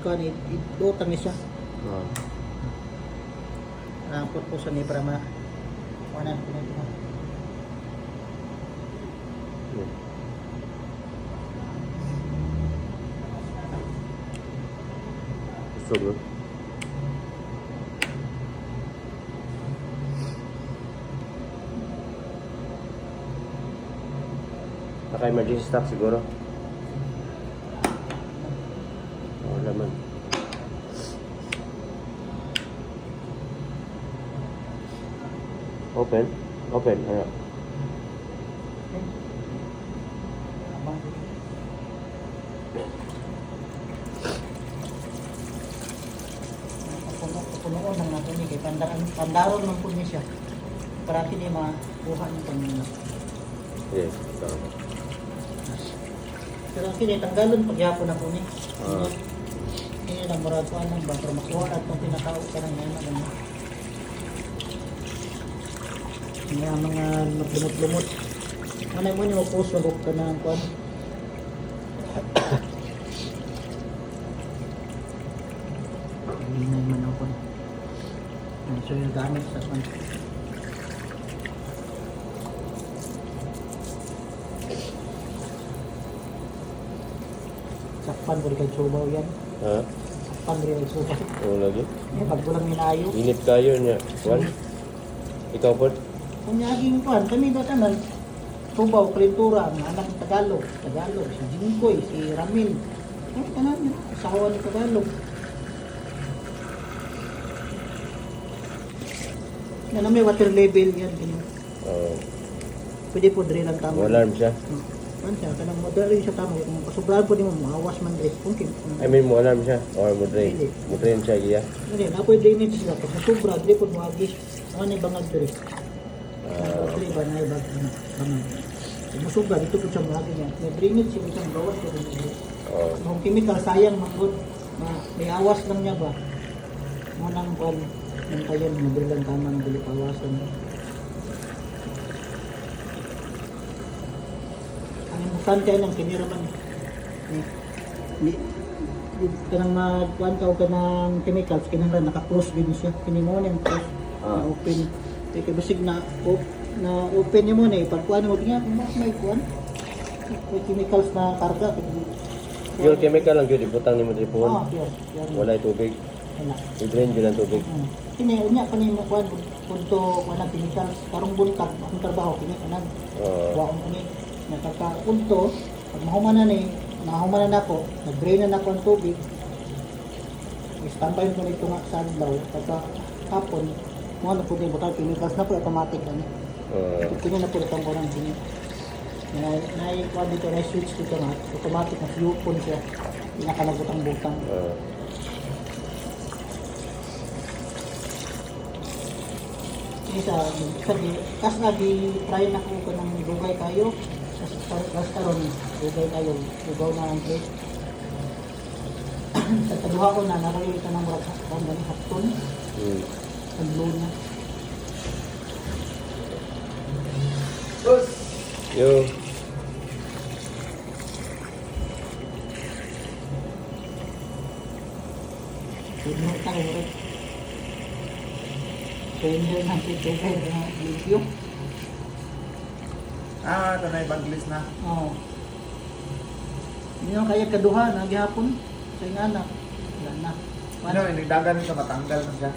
kan idutang ni siya. Oh. Ang purpose ni para ma kuanan ko nito. Hmm. Gusto mo? Naka-emergency stop siguro. Wala man. Open. Open. Ayan. Punuon ng nato ni kay pandaron man pud ni siya. Para kini makuha ni kanina. Yes. So, Pero kini tanggalon pagyapon ako ni. Ah. Ini lang murag ko anong ba para makuha at kung pinakao ka ng ano. Mga lumot-lumot. Ano mo ni mo surok ka ng kuan. Hindi na man ako. So yung gamit sa kuan. Sakpan mo rin subaw yan. ha? Sakpan mo rin subaw. Oo lagi. Pag walang minayo. Init kayo niya. Juan? Ikaw po? Kung naging kuan, kami dati man, subaw, klintura, ang anak ng Tagalog, si Jingkoy, si Ramil. Ay, kanan yun, asawa ng Tagalog. Yan may water level yan. Oo. Pwede po dre lang tama. Alarm siya. Kan siya, kanang model rin siya tama. Kung pasubrahan po di mo, maawas man dre. Okay. I mean, mo alarm siya. Or mo drain. Hindi. Mo drain siya iya. Hindi, napoy drainage sila. Kung masubra, dre po muagis. Ano na bangag dre? Dre ba na ibang bangag? Kung masubra, dito po siya muagis niya. May drainage siya, isang bawas ko rin dre. Oo. Kung chemical, sayang magod. May awas lang niya ba? Munang kwan, yung kayo, madrilang tama ng dili pawasan. Ang importante ay ng kiniraman. Kanang magkuhan ka o kanang chemicals, kinahanglan naka-close din siya. Kinimo na yung close, na open. Kaya basig na open niya muna eh. Pagkuhan mo, tingnan, may kuhan. May chemicals na karga. Yung chemical lang yun, ibutang ni mo tripon. Yes. Wala tubig. Wala. I-drain yun ang tubig. Kini unya pa ni mo kuan punto wala chemical karong buntag ang trabaho kini kanan. Wa ko kini nakaka punto pag mahumanan nahumanan nako, nag-drain na nako ang tubig. Standby ko nito nga sa adlaw pagka hapon mo na pud ni butang chemicals na po automatic ani. Kini na pud ang kuan kini. Na kuan dito na switch dito na automatic na fuel pon siya. Pinakalagutang butang. Isa kas lagi try na ko ng dugay kayo sa restaurant dugay kayo ugaw na ang plate sa taduha ko na naroy ka ng murag kung gani hapon ang blow na Yo. puno tayo pwede na dugay na video Ito na ibang list na. Hindi naman kaya kaduha na gihapon sa inganak. Wala na. Ano, inigdagan nito, matanggal na siya.